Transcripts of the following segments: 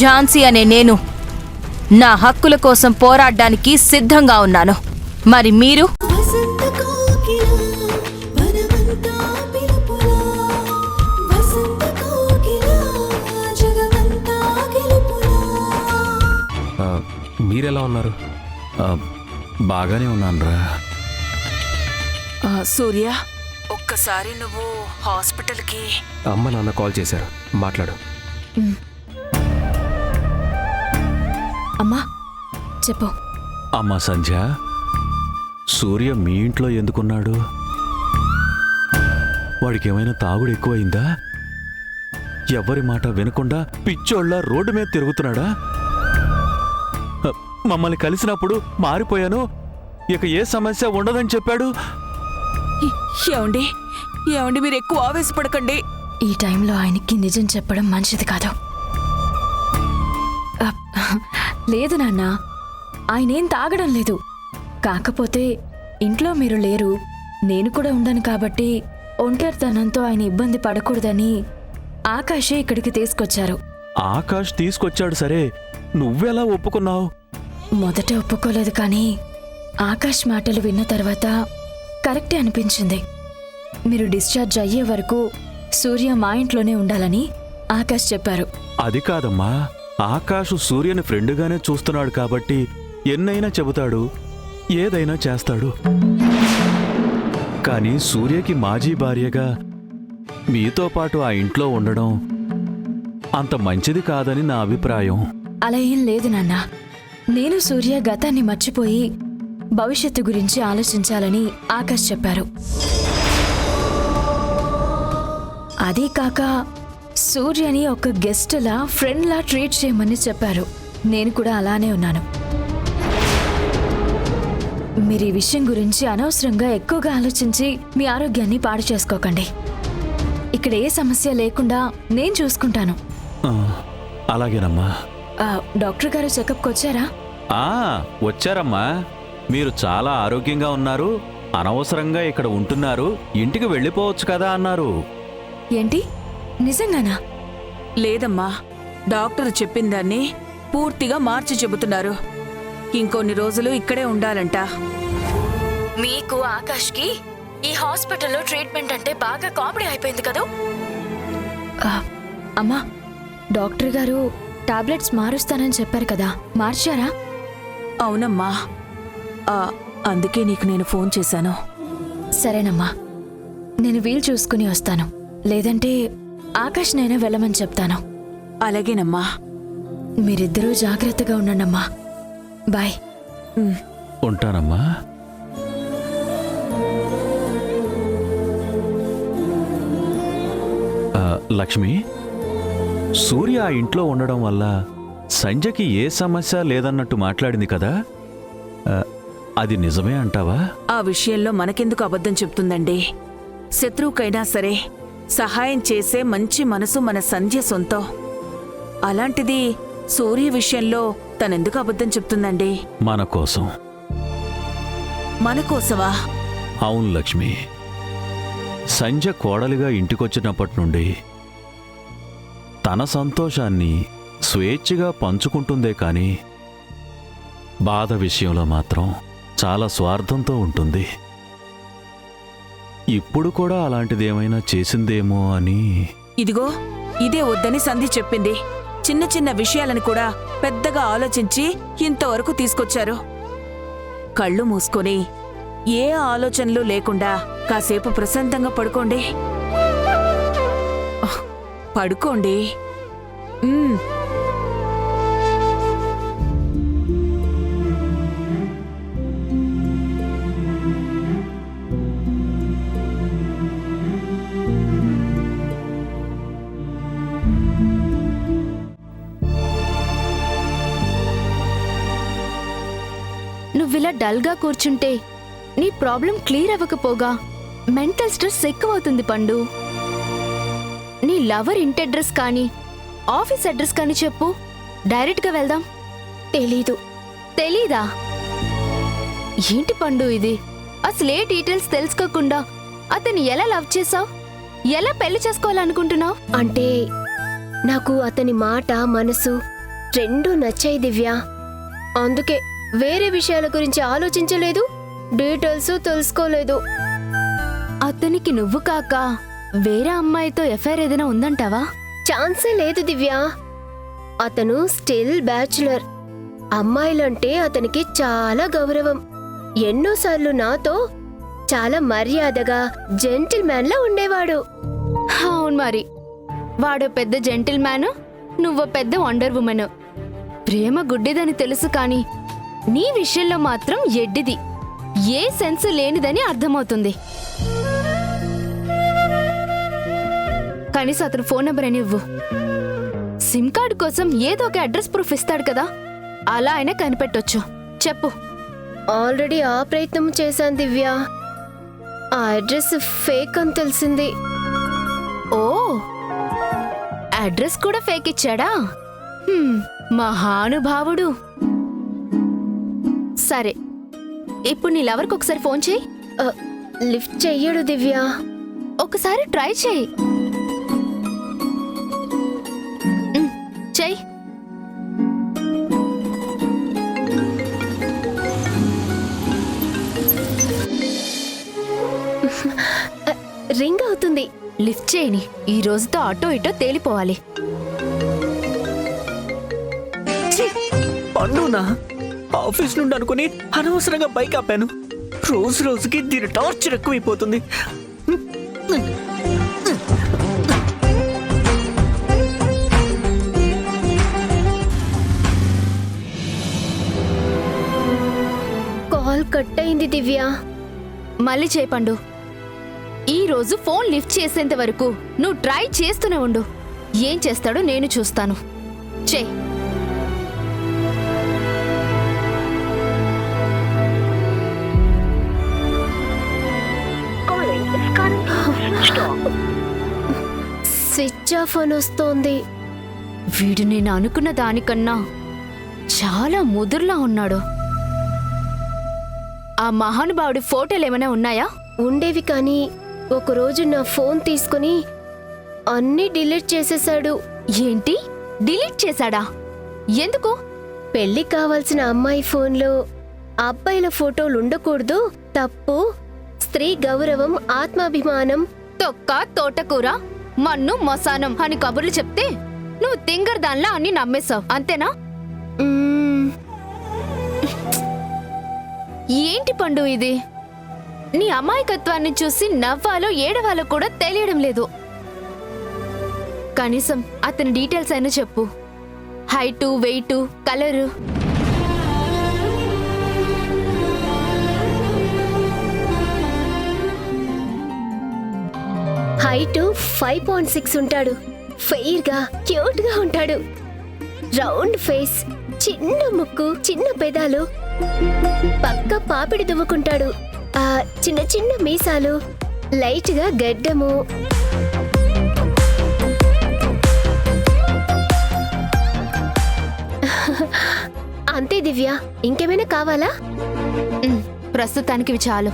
ఝాన్సీ అనే నేను నా హక్కుల కోసం పోరాడడానికి సిద్ధంగా ఉన్నాను. మరి మీరు? మీరెలా ఉన్నారు? బాగానే ఉన్నానురా. సూర్య, ఒక్కసారి నువ్వు హాస్పిటల్కి. అమ్మ నాన్న కాల్ చేశారు, మాట్లాడు. అమ్మా చెప్పు. అమ్మా సంధ్య, సూర్య మీ ఇంట్లో ఎందుకున్నాడు? వాడికి ఏమైనా తాగుడు ఎక్కువైందా? ఎవరి మాట వినకుండా పిచ్చోళ్ళ రోడ్డు మీద తిరుగుతున్నాడా? మమ్మల్ని కలిసినప్పుడు మారిపోయాను, ఇక ఏ సమస్య ఉండదని చెప్పాడు. ఏమండి ఏమండి, మీరు ఎక్కువ ఆవేశపడకండి. ఈ టైంలో ఆయనకి నిజం చెప్పడం మంచిది కాదు. లేదు నాన్న, ఆయనేం తాగడం లేదు. కాకపోతే ఇంట్లో మీరు లేరు, నేను కూడా ఉండను కాబట్టి ఒంటరితనంతో ఆయన ఇబ్బంది పడకూడదని ఆకాశే ఇక్కడికి తీసుకొచ్చారు. ఆకాష్ తీసుకొచ్చాడు సరే, నువ్వెలా ఒప్పుకున్నావు? మొదట ఒప్పుకోలేదు, కానీ ఆకాష్ మాటలు విన్న తర్వాత కరెక్టే అనిపించింది. మీరు డిశ్చార్జ్ అయ్యే వరకు సూర్య మా ఇంట్లోనే ఉండాలని ఆకాష్ చెప్పారు. అది కాదమ్మా, ఆకాష్ సూర్యని ఫ్రెండ్గానే చూస్తున్నాడు కాబట్టి ఎన్నైనా చెబుతాడు, ఏదైనా చేస్తాడు. కానీ సూర్యకి మాజీ భార్యగా మీతో పాటు ఆ ఇంట్లో ఉండడం అంత మంచిది కాదని నా అభిప్రాయం. అలా ఏం లేదు నాన్న. నేను సూర్య గతాన్ని మర్చిపోయి భవిష్యత్తు గురించి ఆలోచించాలని ఆకాష్ చెప్పారు. అదీ కాక సూర్యని ఒక గెస్ట్లా ఫ్రెండ్లా ట్రీట్ చేయమని చెప్పారు. నేను కూడా అలానే ఉన్నాను. మీరు ఈ విషయం గురించి అనవసరంగా ఎక్కువగా ఆలోచించి మీ ఆరోగ్యాన్ని పాడు చేసుకోకండి. ఇక్కడ ఏ సమస్య లేకుండా నేను చూసుకుంటాను. అలాగేనమ్మా. డాక్టర్ గారు చెకప్కి వచ్చారా? వచ్చారమ్మా. మీరు చాలా ఆరోగ్యంగా ఉన్నారు, అనవసరంగా ఇక్కడ ఉంటున్నారు, ఇంటికి వెళ్ళిపోవచ్చు కదా అన్నారు. ఏంటి, నిజంగానా? లేదమ్మా, డాక్టర్ చెప్పిన దాన్ని పూర్తిగా మార్చి చెబుతున్నారు. ఇంకొన్ని రోజులు ఇక్కడే ఉండాలంట. మీకు ఆకాష్కి ఈ హాస్పిటల్లో ట్రీట్మెంట్ అంటే బాగా కామెడీ అయిపోయింది కదా. అమ్మా, డాక్టర్ గారు టాబ్లెట్స్ మారుస్తానని చెప్పారు కదా, మార్చారా? అవునమ్మా, అందుకే నీకు నేను ఫోన్ చేశాను. సరేనమ్మా, నేను వీలు చూసుకుని వస్తాను. లేదంటే ఆకాష్ నైనా వెళ్ళమని చెప్తాను. అలాగేనమ్మా. మీరిద్దరూ జాగ్రత్తగా ఉండండమ్మా. బాయ్. ఉంటానమ్మా. లక్ష్మి, సూర్య ఆ ఇంట్లో ఉండడం వల్ల సంజయ్కి ఏ సమస్య లేదన్నట్టు మాట్లాడింది కదా, అది నిజమే అంటావా? ఆ విషయంలో మనకెందుకు అబద్ధం చెప్తుందండి? శత్రువుకైనా సరే సహాయం చేసే మంచి మనసు మన సంధ్య సొంతం. అలాంటిది సూర్య విషయంలో తనెందుకు అబద్ధం చెప్తుందండి? మన కోసం. మన కోసమా? అవును లక్ష్మి. సంజయ్ కోడలిగా ఇంటికొచ్చినప్పటి నుండి తన సంతోషాన్ని స్వేచ్ఛగా పంచుకుంటుందే కానీ బాధ విషయంలో మాత్రం చాలా స్వార్థంతో ఉంటుంది. ఇప్పుడు కూడా అలాంటిదేమైనా చేసిందేమో అని. ఇదిగో ఇదే వద్దని సంధి చెప్పింది. చిన్న చిన్న విషయాలను కూడా పెద్దగా ఆలోచించి ఇంతవరకు తీసుకొచ్చారు. కళ్ళు మూసుకొని ఏ ఆలోచనలు లేకుండా కాసేపు ప్రశాంతంగా పడుకోండి. పడుకోండి. నువ్విలా డల్గా కూర్చుంటే నీ ప్రాబ్లం క్లియర్ అవ్వకపోగా మెంటల్ స్ట్రెస్ ఎక్కువవుతుంది పండు. నీ లవర్ ఇంటి అడ్రస్ కానీ ఆఫీస్ అడ్రస్ కానీ చెప్పు, డైరెక్ట్గా వెళ్దాం. తెలీదా? ఏంటి పండు ఇది? అసలే డీటెయిల్స్ తెలుసుకోకుండా అతన్ని ఎలా లవ్ చేసావు, ఎలా పెళ్లి చేసుకోవాలనుకుంటున్నావు? అంటే నాకు అతని మాట మనసు రెండూ నచ్చాయి దివ్య. అందుకే వేరే విషయాల గురించి ఆలోచించలేదు, డీటెయిల్స్ తెలుసుకోలేదు. అతనికి నువ్వు కాక వేరే అమ్మాయితో ఎఫ్ఐఆర్ ఏదైనా ఉందంటావా? ఛాన్సే లేదు దివ్య. అతను స్టిల్ బ్యాచులర్. అమ్మాయిలంటే అతనికి చాలా గౌరవం. ఎన్నోసార్లు నాతో చాలా మర్యాదగా జెంటిల్మ్యాన్లా ఉండేవాడు. అవును మరి, వాడో పెద్ద జెంటిల్ మ్యాన్, నువ్వో పెద్ద వండర్ ఉమెన్. ప్రేమ గుడ్డిదని తెలుసు కానీ నీ విషయంలో మాత్రం ఎడ్డిది, ఏ సెన్స్ లేనిదని అర్థమవుతుంది. కనీసం అతను ఫోన్ నెంబర్ అని ఇవ్వు. సిమ్ కార్డు కోసం ఏదో ఒక అడ్రస్ ప్రూఫ్ ఇస్తాడు కదా, అలా అయినా కనిపెట్టొచ్చు. చెప్పు. ఆల్రెడీ ఆ ప్రయత్నం చేశాను దివ్య. ఆ అడ్రస్ ఫేక్ అని తెలిసింది. ఓ, అడ్రస్ కూడా ఫేక్ ఇచ్చాడా? మహానుభావుడు. సరే, ఇప్పుడు నీ లవర్కి ఒకసారి ఫోన్ చేయి. లిఫ్ట్ చెయ్యడు దివ్య. ఒకసారి ట్రై చేయి. చెయ్యి. రింగ్ అవుతుంది. లిఫ్ట్ చేయని. ఈ రోజుతో అటో ఇటో తేలిపోవాలి. పండునా ఆఫీస్ నుండి అనుకుని అనవసరంగా బైక్ ఆపాను. రోజు రోజుకి దీని టార్చర్ ఎక్కువైపోతుంది. కాల్ కట్ అయింది దివ్య. మళ్ళీ చేపండు. ఈ రోజు ఫోన్ లిఫ్ట్ చేసేంత వరకు నువ్వు ట్రై చేస్తూనే ఉండు. ఏం చేస్తాడో నేను చూస్తాను. చే. స్విచ్ ఆఫ్ అని వస్తోంది. వీడు నేను అనుకున్న దానికన్నా చాలా ముదురులా ఉన్నాడు. ఆ మహానుభావుడి ఫోటోలు ఏమైనా ఉన్నాయా? ఉండేవి కానీ ఒకరోజు నా ఫోన్ తీసుకుని అన్నీ డిలీట్ చేసేశాడు. ఏంటి? డిలీట్ చేశాడా? ఎందుకు? పెళ్లి కావాల్సిన అమ్మాయి ఫోన్లో అబ్బాయిల ఫోటోలు ఉండకూడదు, తప్పు, స్త్రీ గౌరవం, ఆత్మాభిమానం. తొక్క, తోటకూర, మన్ను, మసానం అని కబుర్లు చెప్తే నువ్వు తింగర్ దానిలా అన్ని నమ్మేశావు, అంతేనా? మ్మ్. ఏంటి పండు ఇది? నీ అమాయకత్వాన్ని చూసి నవ్వాలో ఏడవాలో కూడా తెలియడం లేదు. కనీసం అతని డీటెయిల్స్ అయినా చెప్పు. Height, weight, colour. హైటు 5.6 ఉంటాడు. ఫెయిర్ గా, క్యూట్ గా ఉంటాడు. రౌండ్ ఫేస్, చిన్న ముక్కు, చిన్న పెదాలు, పక్క పాపిడి దువ్వుకుంటాడు. చిన్న చిన్న మీసాలు, లైట్ గా గడ్డము. అంతే దివ్య, ఇంకేమైనా కావాలా? ప్రస్తుతానికి ఇవి చాలు.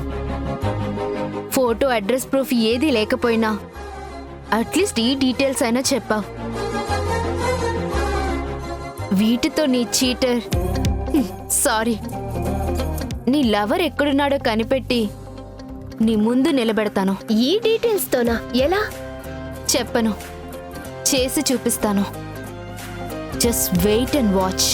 ఫోటో, అడ్రస్ ప్రూఫ్ ఏదీ లేకపోయినా అట్లీస్ట్ ఈ డీటెయిల్స్ అయినా చెప్పావు. వీటితో నీ చీటర్, సారీ, నీ లవర్ ఎక్కడున్నాడో కనిపెట్టి నీ ముందు నిలబెడతాను. ఈ డీటెయిల్స్ తోనా? ఎలా? చెప్పను, చేసి చూపిస్తాను. Just wait and watch.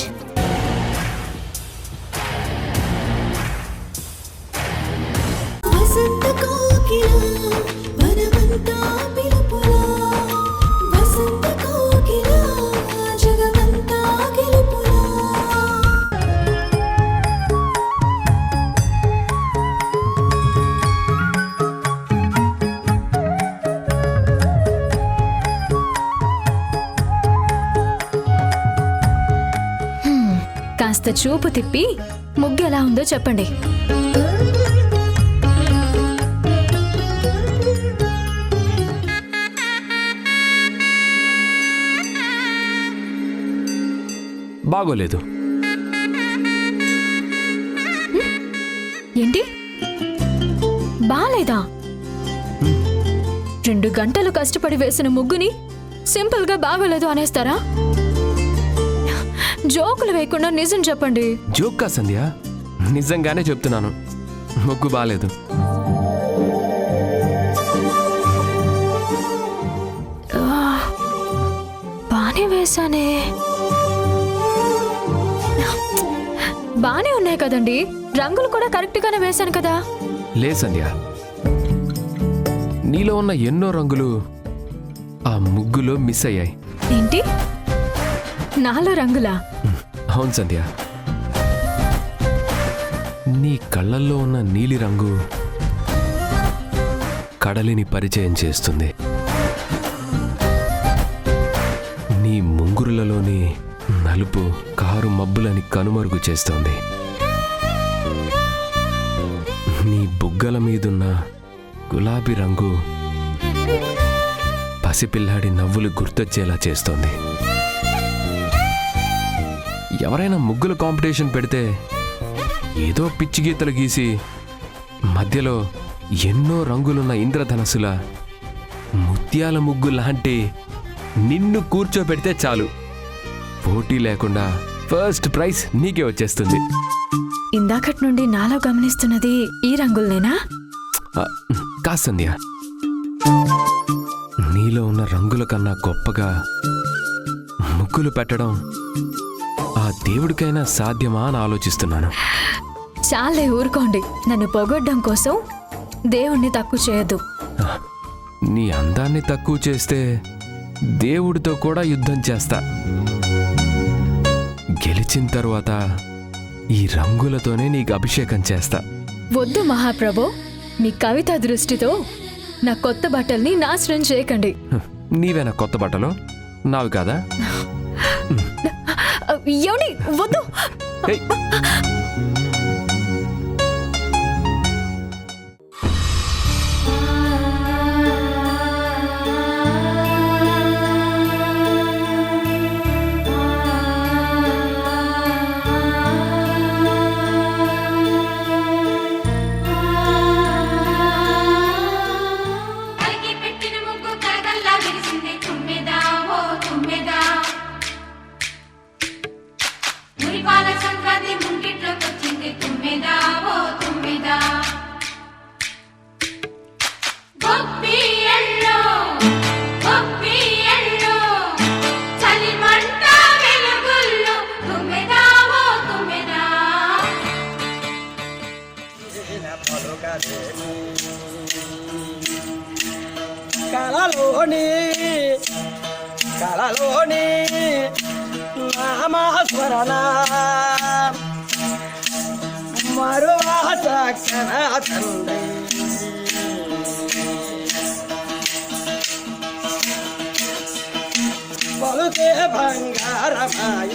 కాస్త చూపు తిప్పి ముగ్గు ఎలా ఉందో చెప్పండి. బాగోలేదు. ఏంటి? బాలేదా? 2 గంటలు కష్టపడి వేసిన ముగ్గుని సింపుల్ గా బాగోలేదు అనేస్తారా? జోకులు వేయకుండా నిజం చెప్పండి. జోక్కా సంధ్య, నిజంగానే చెప్తున్నాను, ముగ్గు బాలేదు. బానే వేశానే. బానే ఉన్నాయి కదండి, రంగులు కూడా కరెక్ట్ గానే వేశాను కదా. లే సంధ్య, నీలో ఉన్న ఎన్నో రంగులు ఆ ముగ్గులో మిస్ అయ్యాయి. ఏంటి, నాలో రంగులా? అవును సంధ్య, నీ కళ్ళల్లో ఉన్న నీలి రంగు కడలిని పరిచయం చేస్తుంది. నీ ముంగురులలోని నలుపు కారు మబ్బులని కనుమరుగు చేస్తోంది. నీ బుగ్గల మీదున్న గులాబీ రంగు పసిపిల్లాడి నవ్వులు గుర్తొచ్చేలా చేస్తోంది. ఎవరైనా ముగ్గుల కాంపిటీషన్ పెడితే ఏదో పిచ్చి గీతలు గీసి మధ్యలో ఎన్నో రంగులున్న ఇంద్రధనస్సుల ముత్యాల ముగ్గు లాంటి నిన్ను కూర్చోబెడితే చాలు, పోటీ లేకుండా ఫస్ట్ ప్రైజ్ నీకే వచ్చేస్తుంది. ఇందాకటి నుండి నాలో గమనిస్తున్నది ఈ రంగులనేనా? కా సంధ్య, నీలో ఉన్న రంగుల కన్నా గొప్పగా ముగ్గులు పెట్టడం ఆ దేవుడికైనా సాధ్యమా అని ఆలోచిస్తున్నాను. చాలే ఊరుకోండి, నన్ను పొగడ్డం కోసం దేవుణ్ణి తక్కువ చేయొద్దు. నీ అందాన్ని తక్కువ చేస్తే దేవుడితో కూడా యుద్ధం చేస్తా. గెలిచిన తరువాత ఈ రంగులతోనే నీకు అభిషేకం చేస్తా. వద్దు మహాప్రభు, మీ కవితా దృష్టితో నా కొత్త బట్టల్ని నాశనం చేయకండి. నీవేనా కొత్త బట్టలు? నావి కాదా? ఏమండి, వద్దు. ఏయ్! కలలోని నామస్మరణ మరువా చక్కన తండ్రి పలుకే బంగారమాయేనా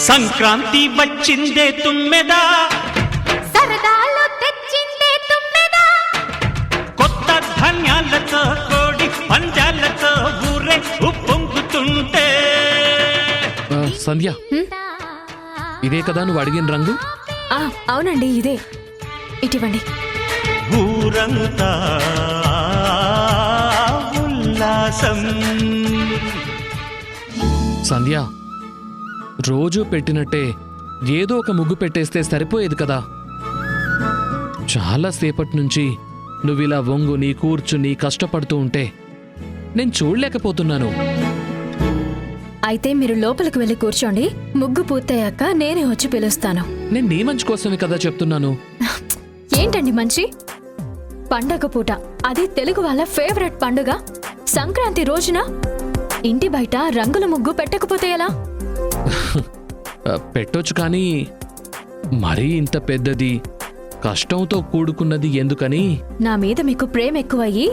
సంక్రాంతి వచ్చిందే తుమ్మెదా, సరదాలు తెచ్చిందే తుమ్మెదా, కొత్త ధాన్యాలతో కోడి పంజాలతో ఊరే ఉప్పొంగుతుంటే. సంధ్య, ఇదే కదా నువ్వు అడిగిన రంగు? అవునండి, ఇదే. ఇటివ్వండి. ఊరంతా ఉల్లాసం. సంధ్య, రోజూ పెట్టినట్టే ఏదో ఒక ముగ్గు పెట్టేస్తే సరిపోయేది కదా. చాలాసేపటి నుంచి నువ్విలా వంగుని కూర్చుని కష్టపడుతూ ఉంటే నేను చూడలేకపోతున్నాను. అయితే మీరు లోపలికి వెళ్ళి కూర్చోండి, ముగ్గు పూర్తయ్యాక నేనే వచ్చి పిలుస్తాను. నేను నీ మంచి కోసమే కదా చెప్తున్నాను. ఏంటండి మంచి? పండగ పూట, అది తెలుగు వాళ్ళ ఫేవరెట్ పండుగ సంక్రాంతి రోజున ఇంటి బయట రంగుల ముగ్గు పెట్టకపోతే ఎలా? పెట్టొచ్చు, కానీ మరీ ఇంత పెద్దది కష్టంతో కూడుకున్నది ఎందుకని. నా మీద మీకు ప్రేమ ఎక్కువయ్యి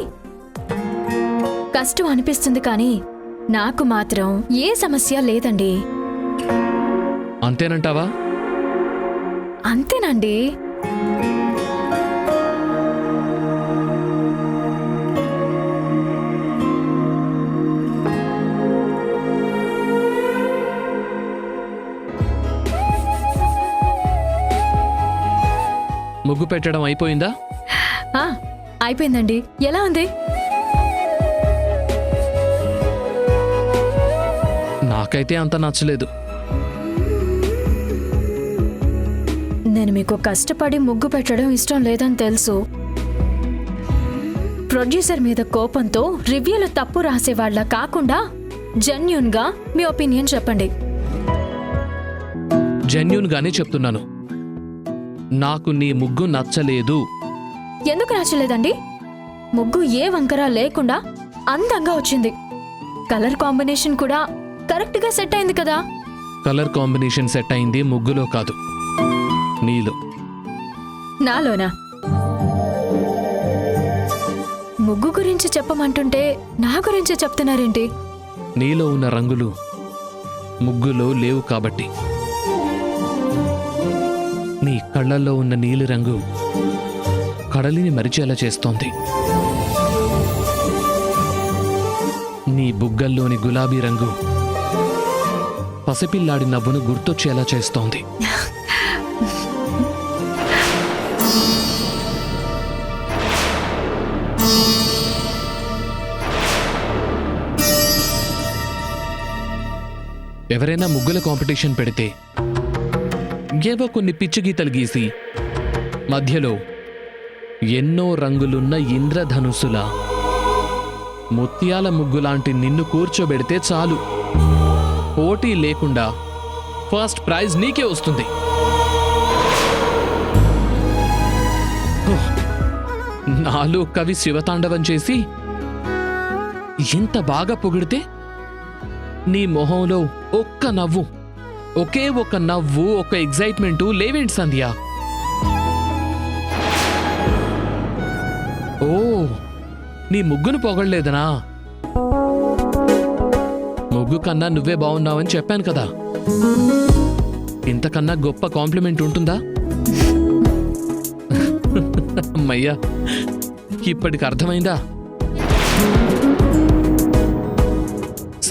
కష్టం అనిపిస్తుంది, కానీ నాకు మాత్రం ఏ సమస్య లేదండి. అంతేనంటావా? అంతేనండి. ముగ్గు పెట్టడం అయిపోయిందా? ఆ, అయిపోయిందండి. ఎలా ఉంది? నాకైతే అంత నచ్చలేదు. నేను మీకు కష్టపడి ముగ్గు పెట్టడం ఇష్టం లేదని తెలుసు. ప్రొడ్యూసర్ మీద కోపంతో రివ్యూలో తప్పు రాసేవాళ్ళ కాకుండా జెన్యూన్ గా మీ ఒపీనియన్ చెప్పండి. జెన్యూన్ గానే చెప్తున్నాను, నాకు నీ ముగ్గు నచ్చలేదు. ఎందుకు నచ్చలేదండి? ముగ్గు ఏ వంకర లేకుండా అందంగా వచ్చింది. కలర్ కాంబినేషన్ కూడా కరెక్ట్ గా సెట్ అయింది కదా. కలర్ కాంబినేషన్ సెట్ అయింది ముగ్గులో కాదు, నీలో. నాలోనా? ముగ్గు గురించి చెప్పమంటుంటే నా గురించి చెప్తున్నారేంటి? నీలో ఉన్న రంగులు ముగ్గులో లేవు కాబట్టి. నీ కళ్ళల్లో ఉన్న నీలి రంగు కడలిని మరిచేలా చేస్తోంది. నీ బుగ్గల్లోని గులాబీ రంగు పసిపిల్లాడి నవ్వును గుర్తొచ్చేలా చేస్తోంది. ఎవరైనా ముగ్గుల కాంపిటీషన్ పెడితే ఏవో కొన్ని పిచ్చి గీతలు గీసి మధ్యలో ఎన్నో రంగులున్న ఇంద్రధనుసుల ముత్యాల ముగ్గులాంటి నిన్ను కూర్చోబెడితే చాలు, పోటీ లేకుండా ఫస్ట్ ప్రైజ్ నీకే వస్తుంది. నాలో కవి శివతాండవం చేసి ఎంత బాగా పొగిడితే నీ మొహంలో ఒక్క నవ్వు, ఒకే ఒక నవ్వు, ఒక ఎగ్జైట్మెంటు లేవేంటి సంధ్య? ఓ, నీ ముగ్గును పొగడలేదనా? ముగ్గు కన్నా నువ్వే బాగున్నావని చెప్పాను కదా. ఇంతకన్నా గొప్ప కాంప్లిమెంట్ ఉంటుందా? అమ్మయ్యా, ఇప్పటికి అర్థమైందా?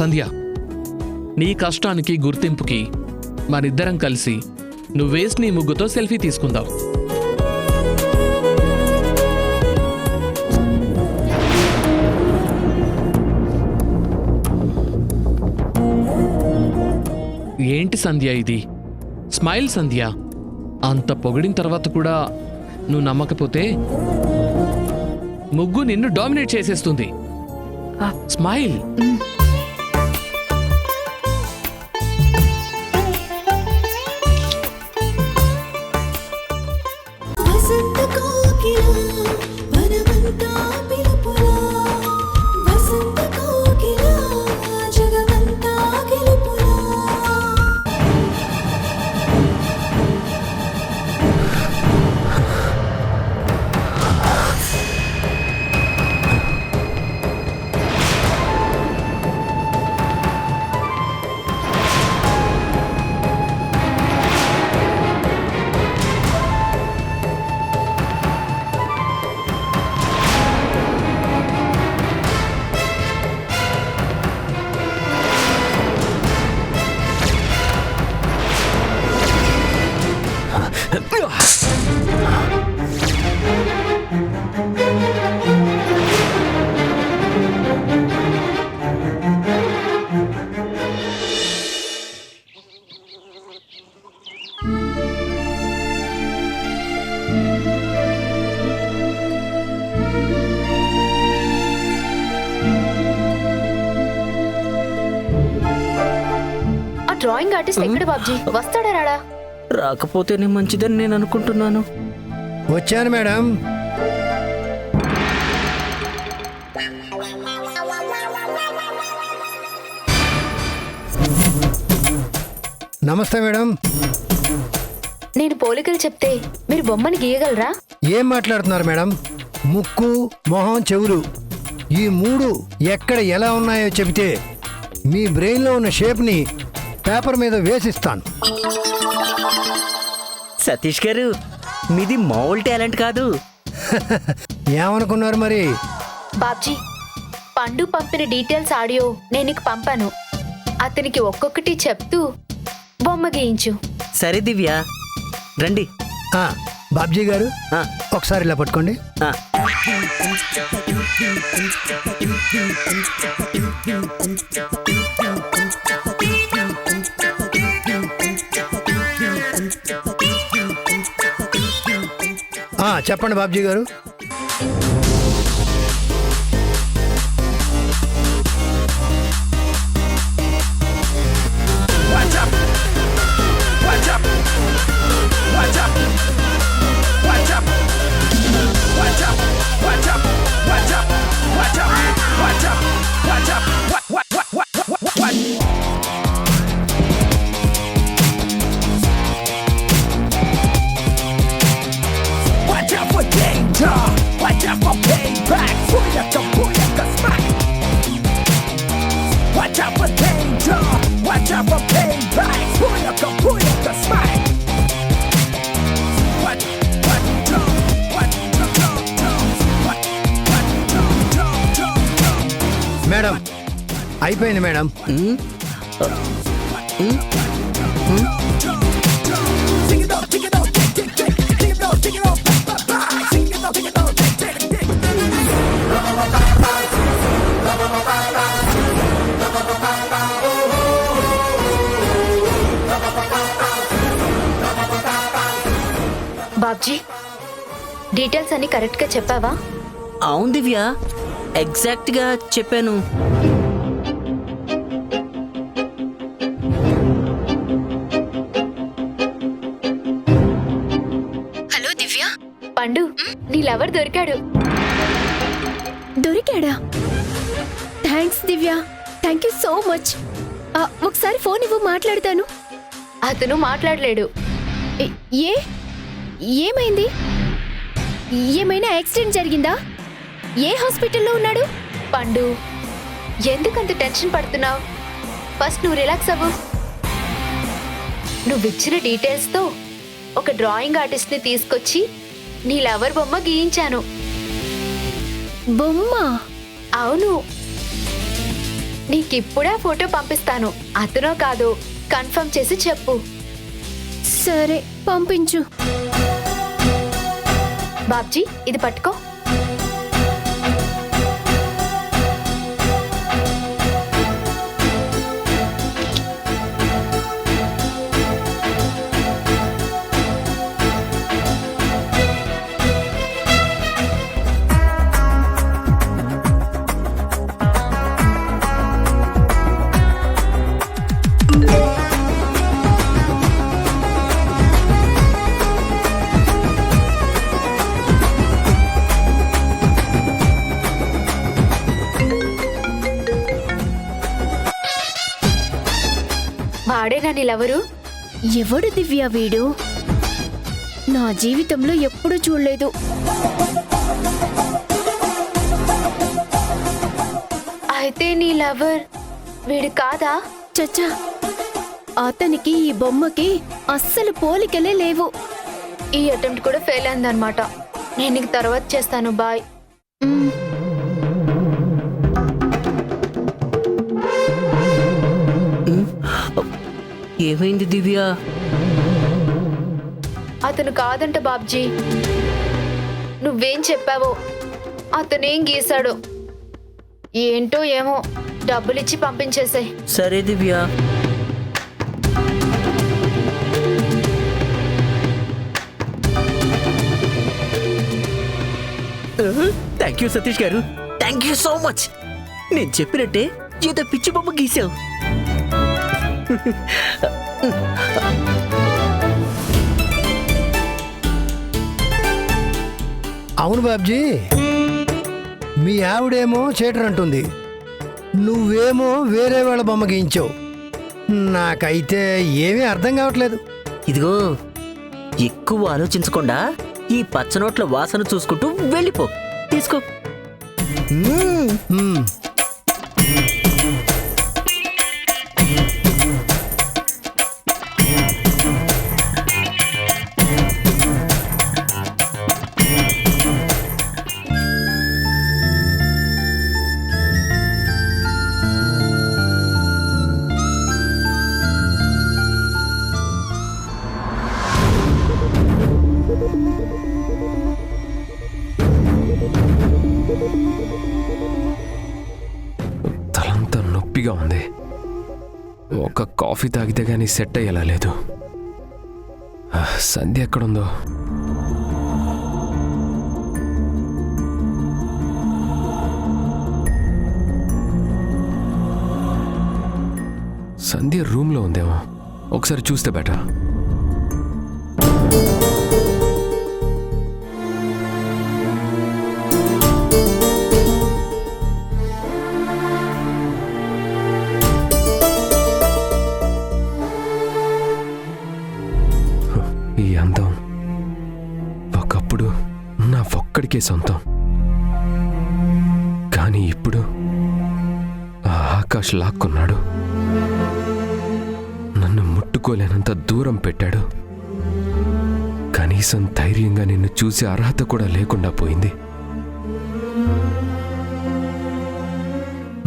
సంధ్య, నీ కష్టానికి గుర్తింపుకి మనిద్దరం కలిసి నువ్వేసి నీ ముగ్గుతో సెల్ఫీ తీసుకుందాం. ఏంటి సంధ్య ఇది? స్మైల్ సంధ్య. అంత పొగిడిన తర్వాత కూడా నువ్వు నమ్మకపోతే ముగ్గు నిన్ను డామినేట్ చేసేస్తుంది. స్మైల్. డ్రాయింగ్ ఆర్టిస్ట్ ఎక్కడ బాబ్జీ? వస్తాడా రాడా? రాకపోతేనే మంచిదని నేను అనుకుంటున్నాను. వచ్చాను మేడం. నమస్తే మేడం. నేను పోలికలు చెప్తే మీరు బొమ్మని గీయగలరా? ఏం మాట్లాడుతున్నారు మేడం? ముక్కు, మొహం, చెవులు ఈ మూడు ఎక్కడ ఎలా ఉన్నాయో చెబితే మీ బ్రెయిన్లో ఉన్న షేప్ని పేపర్ మీద వేసిస్తాను. సతీష్ గారు, మీది మామూలు టాలెంట్ కాదు. ఏమనుకున్నారు మరి? బాబ్జీ, పండు పంపిన డీటెయిల్స్ ఆడియో నేను నీకు పంపాను. అతనికి ఒక్కొక్కటి చెప్తూ బొమ్మ గీయించు. సరే దివ్య, రండి. బాబ్జీ గారు ఆ, ఒకసారి ఇలా పట్టుకోండి. ఆ. చెప్పండి బాబ్జీ గారు. మేడం అయిపోయింది మేడం. బాబ్జీ, డీటెయిల్స్ అన్ని కరెక్ట్గా చెప్పావా? అవును దివ్య, ఎగ్జాక్ట్గా చెప్పాను. హలో దివ్య. పండు, నీ లవర్ దొరికాడు. దొరికాడా? Thanks Divya, thank you so much. ఒకసారి ఫోన్ ఇవ్వు, మాట్లాడతాను. అతను మాట్లాడలేడు. ఏమైంది? ఏమైనా యాక్సిడెంట్ జరిగిందా? ఏ హాస్పిటల్లో ఉన్నాడు? పండు, ఎందుకంత టెన్షన్ పడుతున్నావు? ఫస్ట్ నువ్వు రిలాక్స్ అవ్వు. నువ్వు ఇచ్చిన డీటెయిల్స్తో ఒక డ్రాయింగ్ ఆర్టిస్ట్ని తీసుకొచ్చి నీ లవర్ బొమ్మ గీయించాను. బొమ్మ? అవును, నీకిప్పుడే ఫోటో పంపిస్తాను. అతనో కాదు కన్ఫర్మ్ చేసి చెప్పు. సరే, పంపించు. బాబ్జీ, ఇది పట్టుకో. వాడేనా నీ లవరు? ఎవడు దివ్య వీడు? నా జీవితంలో ఎప్పుడూ చూడలేదు. అయితే నీ లవర్ వీడు కాదా? చచ్చా, అతనికి ఈ బొమ్మకి అస్సలు పోలికలే లేవు. ఈ అటెంప్ట్ కూడా ఫెయిల్ అయిందనమాట. నేను నీకు తర్వాత చేస్తాను. బాయ్. ఏమైంది దివ్య? అతను కాదంట బాబ్జీ. నువ్వేం చెప్పావో అతనేం గీశాడు ఏంటో ఏమో. డబ్బులిచ్చి పంపించేసాయి. సరే దివ్య. థ్యాంక్ యూ సతీష్ గారు, థ్యాంక్ యూ సో మచ్. నేను చెప్పినట్టే ఏదో పిచ్చి బొమ్మ గీసావు. అవును బాబ్జీ, మీ ఆవిడేమో చీటర్ అంటుంది, నువ్వేమో వేరే వాళ్ళ బొమ్మ గీయించావు. నాకైతే ఏమీ అర్థం కావట్లేదు. ఇదిగో, ఎక్కువ ఆలోచించకుండా ఈ పచ్చనోట్ల వాసన చూసుకుంటూ వెళ్ళిపో. తీసుకో. నొప్పిగా ఉంది. ఒక కాఫీ తాగితే గానీ సెట్ అయ్యేలా లేదు. సంధ్య ఎక్కడుందో? సంధ్య రూమ్లో ఉందేమో, ఒకసారి చూస్తే బెటర్. ఈ అందం ఒకప్పుడు నా ఒక్కడికే సొంతం, కానీ ఇప్పుడు ఆ ఆకాష్ లాక్కున్నాడు, నన్ను ముట్టుకోలేనంత దూరం పెట్టాడు. కనీసం ధైర్యంగా నిన్ను చూసే అర్హత కూడా లేకుండా పోయింది.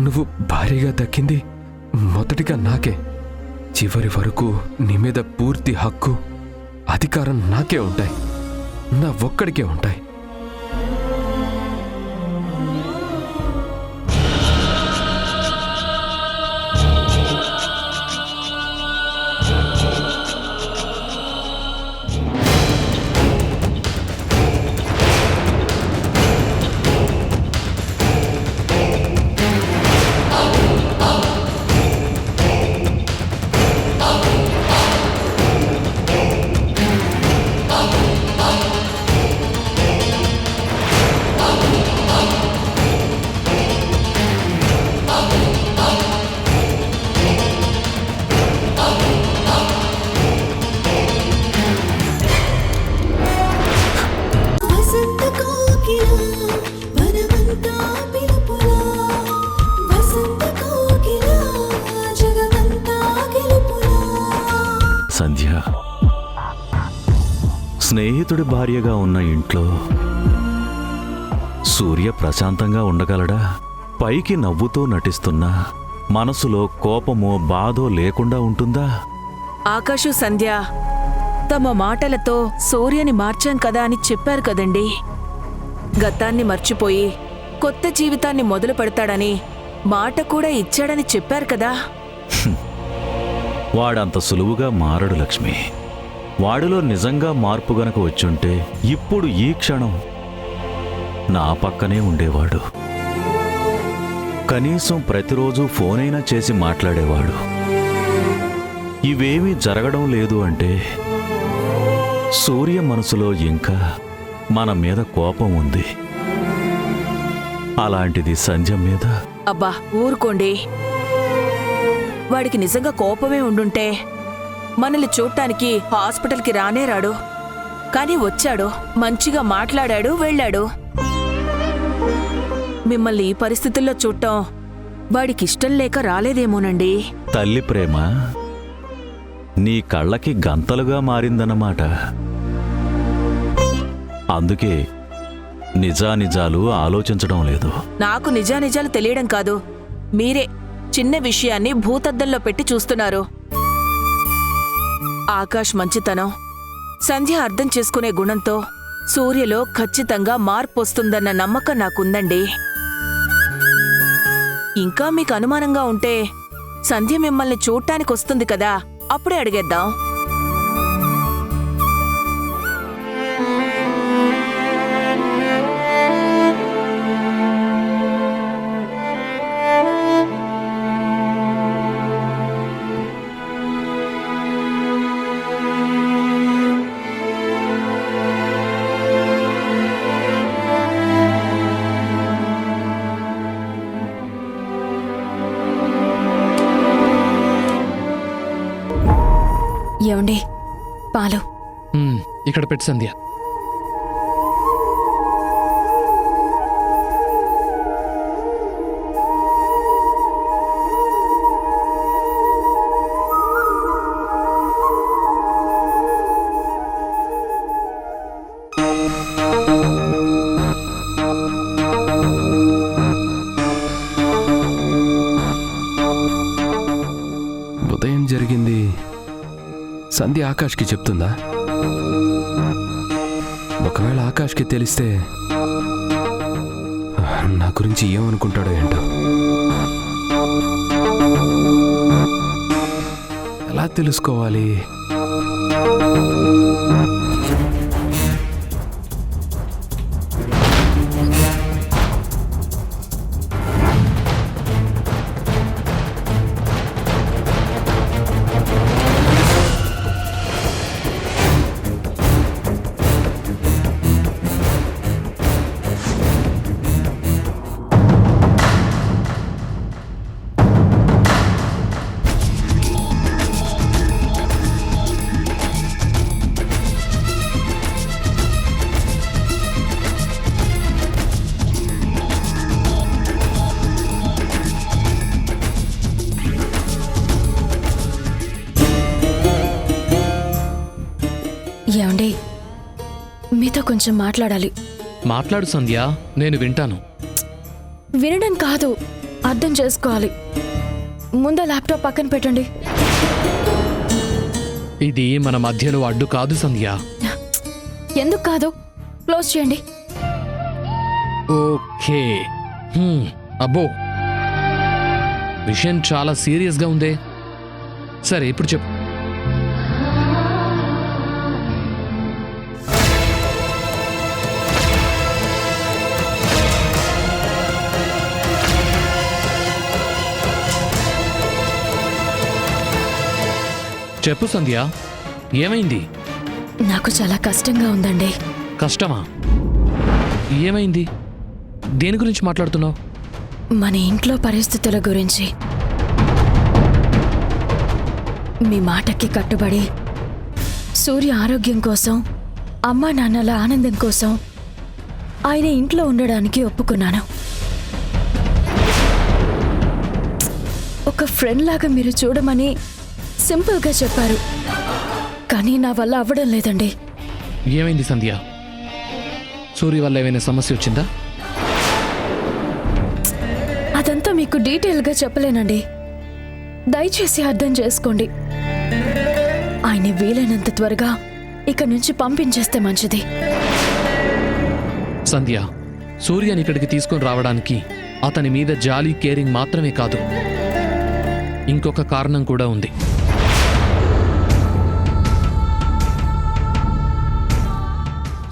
నువ్వు భారీగా దక్కింది మొదటిగా నాకే. చివరి వరకు నీ మీద పూర్తి హక్కు, అధికారం నాకే ఉంటాయి, నా ఒక్కడికే ఉంటాయి. సంధ్య, స్నేహితుడి భార్యగా ఉన్న ఇంట్లో సూర్య ప్రశాంతంగా ఉండగలడా? పైకి నవ్వుతూ నటిస్తున్నా మనసులో కోపమో బాధో లేకుండా ఉంటుందా? ఆకాశు, సంధ్య తమ మాటలతో సూర్యని మార్చాం కదా అని చెప్పారు కదండి. గతాన్ని మర్చిపోయి కొత్త జీవితాన్ని మొదలు పెడతాడని మాట కూడా ఇచ్చాడని చెప్పారు కదా. వాడంత సులువుగా మారడు లక్ష్మి. వాడిలో నిజంగా మార్పు గనక వచ్చుంటే ఇప్పుడు ఈ క్షణం నా పక్కనే ఉండేవాడు. కనీసం ప్రతిరోజు ఫోనైనా చేసి మాట్లాడేవాడు. ఇవేమీ జరగడం లేదు అంటే సూర్య మనసులో ఇంకా మన మీద కోపం ఉంది. అలాంటిది సంధ్య మీద. అబ్బా ఊరుకోండి. వాడికి నిజంగా కోపమే ఉండుంటే మనల్ని చూడటానికి హాస్పిటల్కి రానే రాడు. కానీ వచ్చాడు, మంచిగా మాట్లాడాడు, వెళ్ళాడు. మిమ్మల్ని ఈ పరిస్థితుల్లో చూడటం వాడికిష్టం లేక రాలేదేమోనండి. తల్లి ప్రేమ నీ కళ్ళకి గంతలుగా మారిందన్నమాట. అందుకే నిజానిజాలు ఆలోచించడం లేదు. నాకు నిజానిజాలు తెలియడం కాదు, మీరే చిన్న విషయాన్ని భూతద్దంలో పెట్టి చూస్తున్నారు. ఆకాష్ మంచితనం, సంధ్య అర్థం చేసుకునే గుణంతో సూర్యలో ఖచ్చితంగా మార్పు వస్తుందన్న నమ్మకం నాకుందండి. ఇంకా మీకు అనుమానంగా ఉంటే సంధ్య మిమ్మల్ని చూడటానికి వస్తుంది కదా, అప్పుడే అడిగేద్దాం. ఏమండి, పాలు ఇక్కడ పెట్టి సంధ్య. ఉదయం జరిగింది సంధ్య ఆకాష్కి చెప్తుందా? ఒకవేళ ఆకాష్కి తెలిస్తే నా గురించి ఏమనుకుంటాడో ఏంటో. ఎలా తెలుసుకోవాలి? ఏమండి, మీతో కొంచెం మాట్లాడాలి. మాట్లాడు సంధ్య, నేను వింటాను. వినడం కాదు, అర్థం చేసుకోవాలి. ముందు ల్యాప్టాప్ పక్కన పెట్టండి. ఇది మన మధ్యలో అడ్డు కాదు సంధ్య. ఎందుకు కాదు? క్లోజ్ చేయండి. ఓకే. అబ్బో, విషయం చాలా సీరియస్గా ఉందే. సరే, ఇప్పుడు చెప్పు. చెప్పు సంధ్య, ఏమైంది? నాకు చాలా కష్టంగా ఉందండి. కష్టమా? ఏమైంది? దేని గురించి మాట్లాడుతున్నావు? మన ఇంట్లో పరిస్థితుల గురించి. మీ మాటకి కట్టుబడి సూర్య ఆరోగ్యం కోసం, అమ్మా నాన్నల ఆనందం కోసం ఆయన ఇంట్లో ఉండడానికి ఒప్పుకున్నాను. ఒక ఫ్రెండ్ లాగా మీరు చూడమని సింపుల్గా చెప్పారు, కానీ నా వల్ల అవ్వడం లేదండి. ఏమైంది సంధ్య? సూర్య వల్ల ఏమైనా సమస్య వచ్చిందా? అదంతా మీకు డీటెయిల్గా చెప్పలేనండి. దయచేసి అర్థం చేసుకోండి. ఆయన వీలైనంత త్వరగా ఇక నుంచి పంపించేస్తే మంచిది. సంధ్య, సూర్యని ఇక్కడికి తీసుకొని రావడానికి అతని మీద జాలి, కేరింగ్ మాత్రమే కాదు, ఇంకొక కారణం కూడా ఉంది.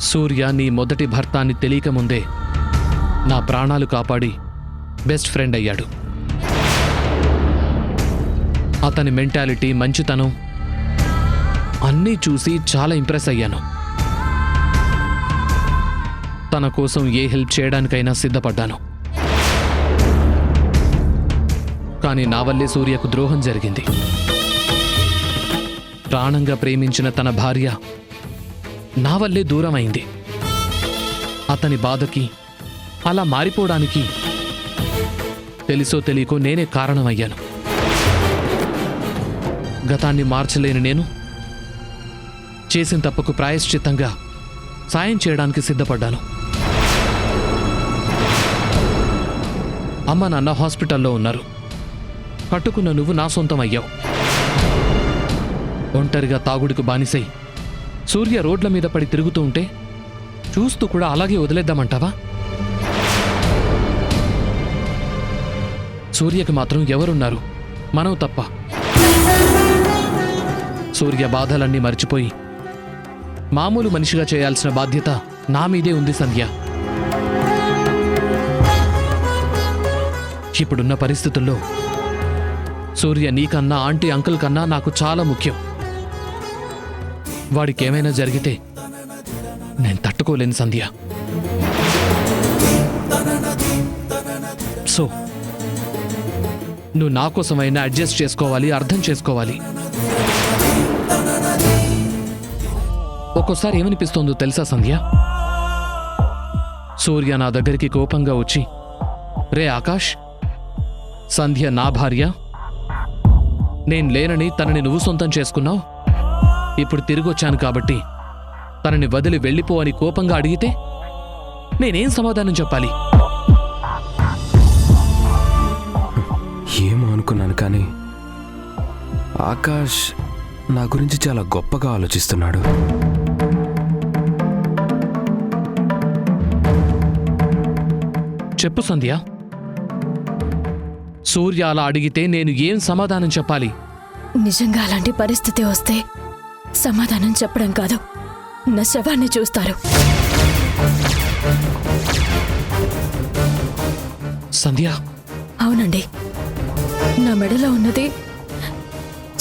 సూర్య నీ మొదటి భర్త అని తెలియకముందే నా ప్రాణాలు కాపాడి బెస్ట్ ఫ్రెండ్ అయ్యాడు. అతని మెంటాలిటీ, మంచితనం అన్నీ చూసి చాలా ఇంప్రెస్ అయ్యాను. తన కోసం ఏ హెల్ప్ చేయడానికైనా సిద్ధపడ్డాను. కానీ నా వల్లే సూర్యకు ద్రోహం జరిగింది. ప్రాణంగా ప్రేమించిన తన భార్య నా వల్లే దూరం అయింది. అతని బాధకి, అలా మారిపోవడానికి తెలుసో తెలియకో నేనే కారణమయ్యాను. గతాన్ని మార్చలేని నేను చేసిన తప్పుకు ప్రాయశ్చిత్తంగా సాయం చేయడానికి సిద్ధపడ్డాను. అమ్మ నాన్న హాస్పిటల్లో ఉన్నారు. కట్టుకున్న నువ్వు నా సొంతం అయ్యావు. ఒంటరిగా తాగుడికి బానిసై సూర్య రోడ్ల మీద పడి తిరుగుతూ ఉంటే చూస్తూ కూడా అలాగే వదిలేద్దామంటావా? సూర్యకి మాత్రం ఎవరున్నారు? మనం తప్ప. సూర్య బాధలన్నీ మర్చిపోయి మామూలు మనిషిగా చేయాల్సిన బాధ్యత నా మీదే ఉంది సంధ్య. ఇప్పుడున్న పరిస్థితుల్లో సూర్య నీకన్నా, ఆంటీ, అంకుల్ కన్నా నాకు చాలా ముఖ్యం. వాడికి ఏమైనా జరిగితే నేను తట్టుకోలేను సంధ్య. సో నువ్వు నా కోసమైనా అడ్జస్ట్ చేసుకోవాలి, అర్థం చేసుకోవాలి. ఒక్కోసారి ఏమనిపిస్తోందో తెలుసా సంధ్య? సూర్య నా దగ్గరికి కోపంగా వచ్చి, రే ఆకాష్, సంధ్య నా భార్య, నేను లేనని తనని నువ్వు సొంతం చేసుకున్నావు, ఇప్పుడు తిరిగొచ్చాను కాబట్టి తనని వదిలి వెళ్ళిపో అని కోపంగా అడిగితే నేనేం సమాధానం చెప్పాలి? ఏమో అనుకున్నాను, కానీ ఆకాష్ నా గురించి చాలా గొప్పగా ఆలోచిస్తున్నాడు. చెప్పు సంధ్య, సూర్య అలా అడిగితే నేను ఏం సమాధానం చెప్పాలి? నిజంగా అలాంటి పరిస్థితి వస్తే సమాధానం చెప్పడం కాదు, నా శవాన్ని చూస్తారు. సంధ్య, అవునండి, నా మెడలో ఉన్నది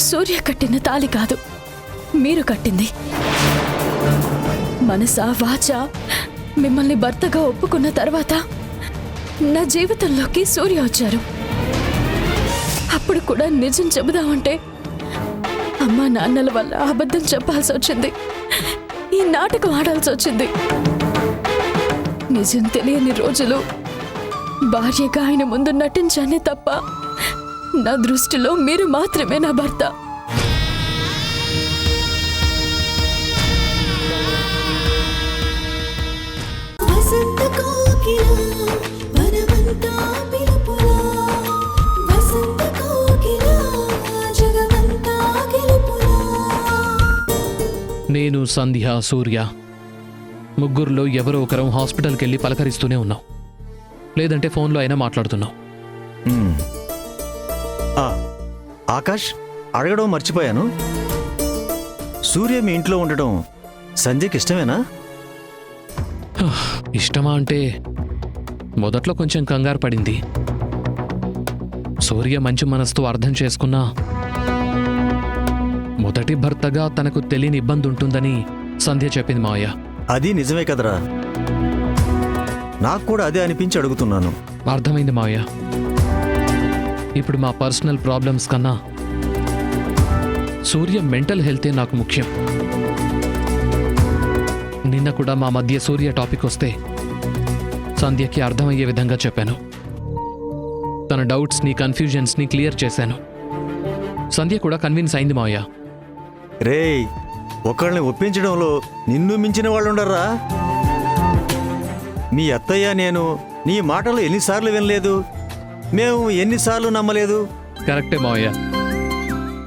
సూర్య కట్టిన తాళి కాదు, మీరు కట్టింది. మనసా వాచా మిమ్మల్ని భర్తగా ఒప్పుకున్న తర్వాత నా జీవితంలోకి సూర్య వచ్చారు. అప్పుడు కూడా నిజం చెబుదామంటే అమ్మా నాన్నల వల్ల అబద్ధం చెప్పాల్సి వచ్చింది, ఈ నాటకం ఆడాల్సి వచ్చింది. నిజం తెలియని రోజులు భార్యగా ఆయన ముందు నటించానే తప్ప నా దృష్టిలో మీరు మాత్రమే నా భర్త. నేను, సంధ్య, సూర్య ముగ్గురులో ఎవరో ఒకరం హాస్పిటల్కి వెళ్ళి పలకరిస్తూనే ఉన్నాం, లేదంటే ఫోన్లో అయినా మాట్లాడుతున్నాం. ఆకాష్, అడగడం మర్చిపోయాను. సూర్య మీ ఇంట్లో ఉండడం సంధ్యకి ఇష్టమేనా? ఇష్టమా అంటే మొదట్లో కొంచెం కంగారు పడింది. సూర్య మంచి మనసుతో అర్థం చేసుకున్నా మొదటి భర్తగా తనకు తెలియని ఇబ్బంది ఉంటుందని సంధ్య చెప్పింది మావయ్య. అది నిజమే కదరా, నాకు కూడా అదే అనిపించి అడుగుతున్నాను. అర్థమైంది మావయ్య. ఇప్పుడు మా పర్సనల్ ప్రాబ్లమ్స్ కన్నా సూర్య మెంటల్ హెల్తే నాకు ముఖ్యం. నిన్న కూడా మా మధ్య సూర్య టాపిక్ వస్తే సంధ్యకి అర్థమయ్యే విధంగా చెప్పాను. తన డౌట్స్ని, కన్ఫ్యూజన్స్ని క్లియర్ చేశాను. సంధ్య కూడా కన్విన్స్ అయింది మావయ్య. రేయ్, ఒకళ్ళని ఒప్పించడంలో నిన్ను మించిన వాళ్ళు ఉండర్రా. మీ అత్తయ్య నేను నీ మాటలు ఎన్నిసార్లు వినలేదు, మేము ఎన్నిసార్లు నమ్మలేదు. కరెక్టే మావయ్య,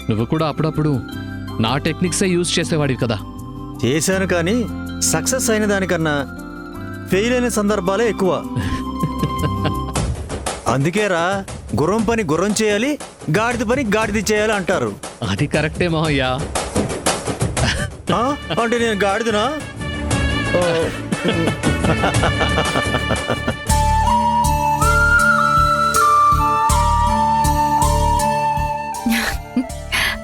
నువ్వు కూడా అప్పుడప్పుడు నా టెక్నిక్సే యూజ్ చేసేవాడివి కదా. చేశాను, కానీ సక్సెస్ అయిన దానికన్నా ఫెయిల్ అయిన సందర్భాలే ఎక్కువ. అందుకేరా గుర్రం పని గుర్రం చేయాలి, గాడిద పని గాడిద చేయాలి అంటారు. అది కరెక్టే మావయ్య. అంటే నేను గాడిదనా?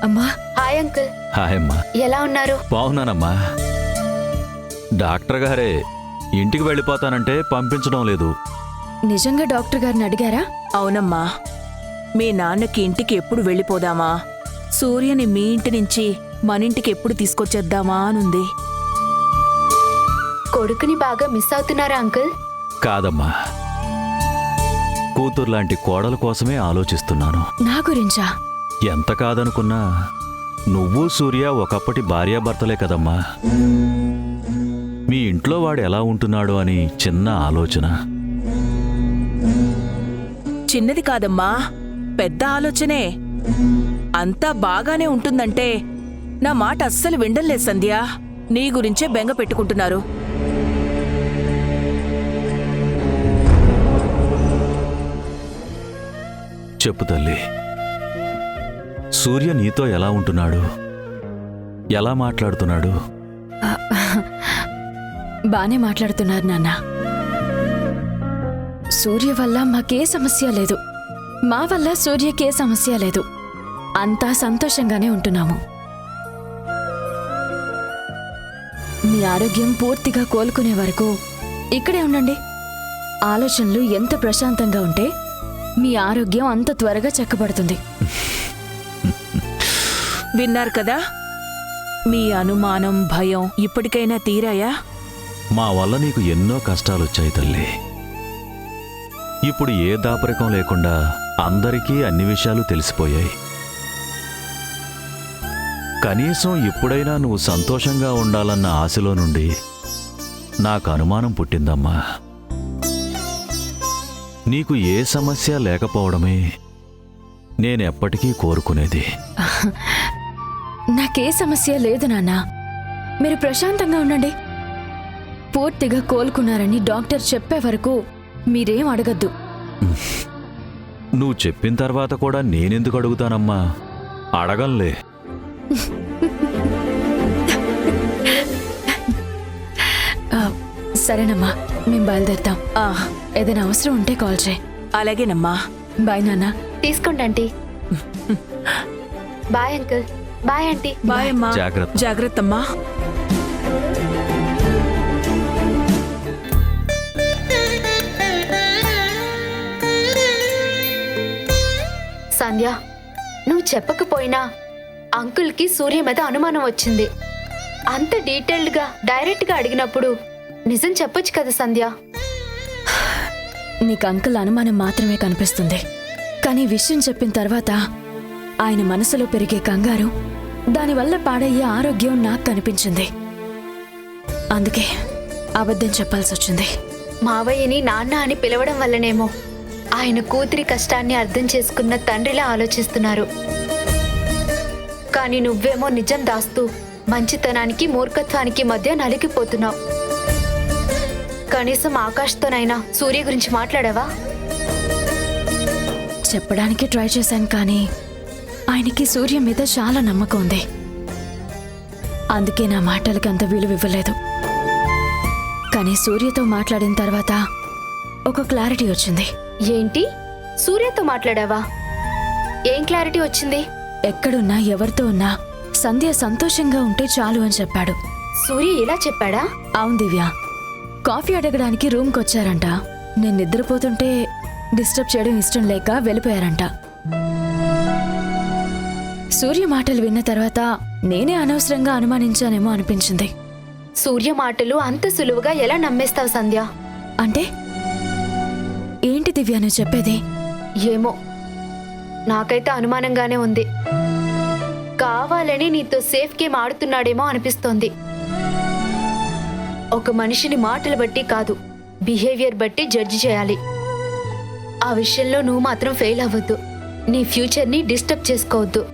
అమ్మా. హాయ్ అంకుల్, హాయ్ అమ్మా. ఎలా ఉన్నారు? బాగున్నానమ్మా. డాక్టర్ గారే ఇంటికి వెళ్ళిపోతానంటే పంపించడం లేదు. నిజంగా డాక్టర్ గారిని అడిగారా? అవునమ్మా, మీ నాన్నకి ఇంటికి ఎప్పుడు వెళ్ళిపోదామా, సూర్యని మీ ఇంటి నుంచి మన ఇంటికి ఎప్పుడు తీసుకొచ్చేద్దామా అనుంది. కొడుకుని బాగా మిస్ అవుతున్నారా అంకుల్? కాదమ్మా, కూతుర్లాంటి కోడల కోసమే ఆలోచిస్తున్నాను. నా గురించా? ఎంత కాదనుకున్నా నువ్వు సూర్య ఒకప్పటి భార్యాభర్తలే కదమ్మా. మీ ఇంట్లో వాడు ఎలా ఉంటున్నాడో అని చిన్న ఆలోచన. చిన్నది కాదమ్మా, పెద్ద ఆలోచనే. అంతా బాగానే ఉంటుందంటే నా మాట అస్సలు వినడంలేదు సంధ్య. నీ గురించే బెంగ పెట్టుకుంటున్నారు. చెప్పు తల్లి, సూర్య నీతో ఎలా ఉంటున్నాడు, ఎలా మాట్లాడుతున్నాడు? బానే మాట్లాడుతున్నారు నాన్న. సూర్య వల్ల మాకే సమస్య లేదు, మా వల్ల సూర్యకే సమస్య లేదు. అంతా సంతోషంగానే ఉంటున్నాము. మీ ఆరోగ్యం పూర్తిగా కోలుకునే వరకు ఇక్కడే ఉండండి. ఆలోచనలు ఎంత ప్రశాంతంగా ఉంటే మీ ఆరోగ్యం అంత త్వరగా చక్కబడుతుంది. విన్నారు కదా, మీ అనుమానం, భయం ఇప్పటికైనా తీరాయా? మా వల్ల నీకు ఎన్నో కష్టాలొచ్చాయి తల్లి. ఇప్పుడు ఏ దాపరికం లేకుండా అందరికీ అన్ని విషయాలు తెలిసిపోయాయి. కనీసం ఇప్పుడైనా నువ్వు సంతోషంగా ఉండాలన్న ఆశలో నుండి నాకు అనుమానం పుట్టిందమ్మా. నీకు ఏ సమస్య లేకపోవడమే నేనెప్పటికీ కోరుకునేది. నాకే సమస్య లేదు నాన్న, మీరు ప్రశాంతంగా ఉండండి. పూర్తిగా కోలుకున్నారని డాక్టర్ చెప్పే వరకు మీరేం అడగద్దు. నువ్వు చెప్పిన తర్వాత కూడా నేనెందుకు అడుగుతానమ్మా? అడగంలే. సరేనమ్మా, మేము బయలుదేరుతాం. ఆ, ఏదైనా అవసరం ఉంటే కాల్ చేయి. అలాగేనమ్మా. బాయ్ నాన్న. తీసుకోండి aunty. Bye uncle. Bye aunty. Bye అమ్మా. జాగ్రత్త. జాగ్రత్తమ్మా. సంధ్య, నువ్వు చెప్పకపోయినా అంకుల్కి సూర్య మీద అనుమానం వచ్చింది. అంత డీటెయిల్డ్గా డైరెక్ట్గా అడిగినప్పుడు నిజం చెప్పొచ్చు కదా సంధ్య. నీకు అంకుల్ అనుమానం మాత్రమే కనిపిస్తుంది, కానీ విషయం చెప్పిన తర్వాత ఆయన మనసులో పెరిగే కంగారు, దానివల్ల పాడయ్యే ఆరోగ్యం నాకు కనిపించింది. అందుకే అబద్ధం చెప్పాల్సి వచ్చింది. మావయ్యని నాన్న అని పిలవడం వల్లనేమో ఆయన కూతురి కష్టాన్ని అర్థం చేసుకున్న తండ్రిలా ఆలోచిస్తున్నారు. కానీ నువ్వేమో నిజం దాస్తూ మంచితనానికి మూర్ఖత్వానికి మధ్య నలిగిపోతున్నావు. కనీసం ఆకాష్తోనైనా సూర్య గురించి మాట్లాడావా? చెప్పడానికి ట్రై చేశాను, కానీ ఆయనకి సూర్య మీద చాలా నమ్మకం ఉంది. అందుకే నా మాటలకి అంత విలువ ఇవ్వలేదు. కానీ సూర్యతో మాట్లాడిన తర్వాత ఒక క్లారిటీ వచ్చింది. ఏంటి? సూర్యతో మాట్లాడావా? ఏం క్లారిటీ వచ్చింది? ఎక్కడున్నా ఎవరితో ఉన్నా సంధ్య సంతోషంగా ఉంటే చాలు అని చెప్పాడు. సూర్య ఇలా చెప్పాడా? అవును దివ్య. కాఫీ అడగడానికి రూమ్కి వచ్చారంట. నేను నిద్రపోతుంటే డిస్టర్బ్ చేయడం ఇష్టం లేక వెళ్ళిపోయారంట. సూర్య మాటలు విన్న తర్వాత నేనే అనవసరంగా అనుమానించానేమో అనిపించింది. సూర్య మాటలు అంత సులువుగా ఎలా నమ్మేస్తావు సంధ్య? అంటే ఏంటి దివ్య నువ్వు చెప్పేది? ఏమో, నాకైతే అనుమానంగానే ఉంది. కావాలని నీతో సేఫ్ గేమ్ ఆడుతున్నాడేమో అనిపిస్తోంది. ఒక మనిషిని మాటలు బట్టి కాదు, బిహేవియర్ బట్టి జడ్జి చేయాలి. ఆ విషయంలో నువ్వు మాత్రం ఫెయిల్ అవ్వద్దు. నీ ఫ్యూచర్ని డిస్టర్బ్ చేసుకోవద్దు.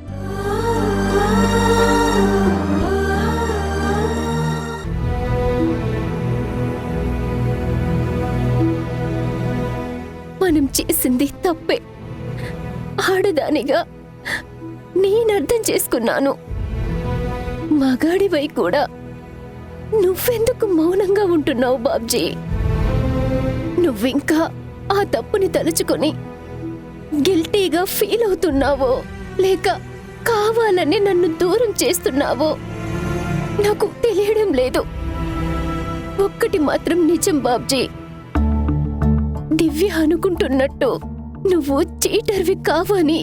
మనం చేసింది తప్పే. ఆడదానిగా నేను అర్థం చేసుకున్నాను. మగాడివై కూడా నువ్వెందుకు మౌనంగా ఉంటున్నావు బాబ్జీ? నువ్వింకా ఆ తప్పుని తలుచుకొని గిల్టీగా ఫీల్ అవుతున్నావో, లేక కావాలని నన్ను దూరం చేస్తున్నావో నాకు తెలియడం లేదు. ఒక్కటి మాత్రం నిజం బాబ్జీ, దివ్య అనుకుంటున్నట్టు నువ్వు చీటర్వి కావని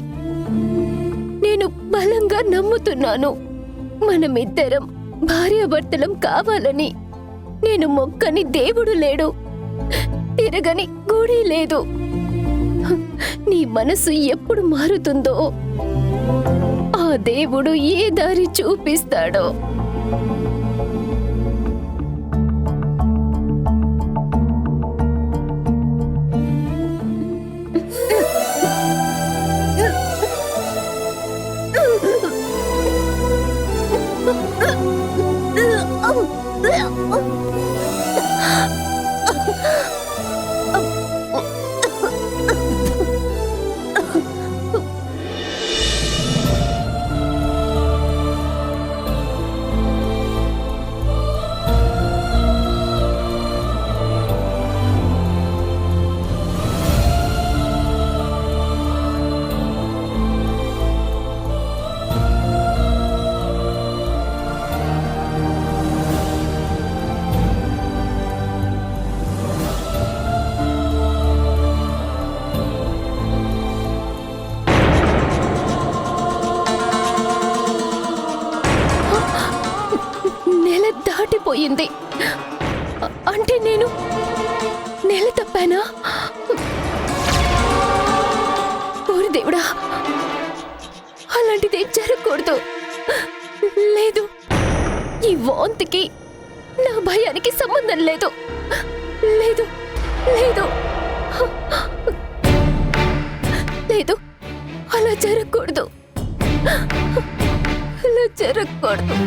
నేను బలంగా నమ్ముతున్నాను. మనమిద్దరం భార్యాభర్తలం కావాలని నేను మొక్కని దేవుడు లేడు, తిరగని గుడి లేదు. నీ మనసు ఎప్పుడు మారుతుందో ఆ దేవుడు ఏ దారి చూపిస్తాడో. దాటిపోయింది అంటే నేను నెల తప్పానా? ఓరి దేవుడా, అలాంటిది జరగకూడదు. లేదు, ఈ వాంతికి నా భయానికి సంబంధం లేదు. లేదు లేదు లేదు, అలా జరగకూడదు. అలా జరగకూడదు.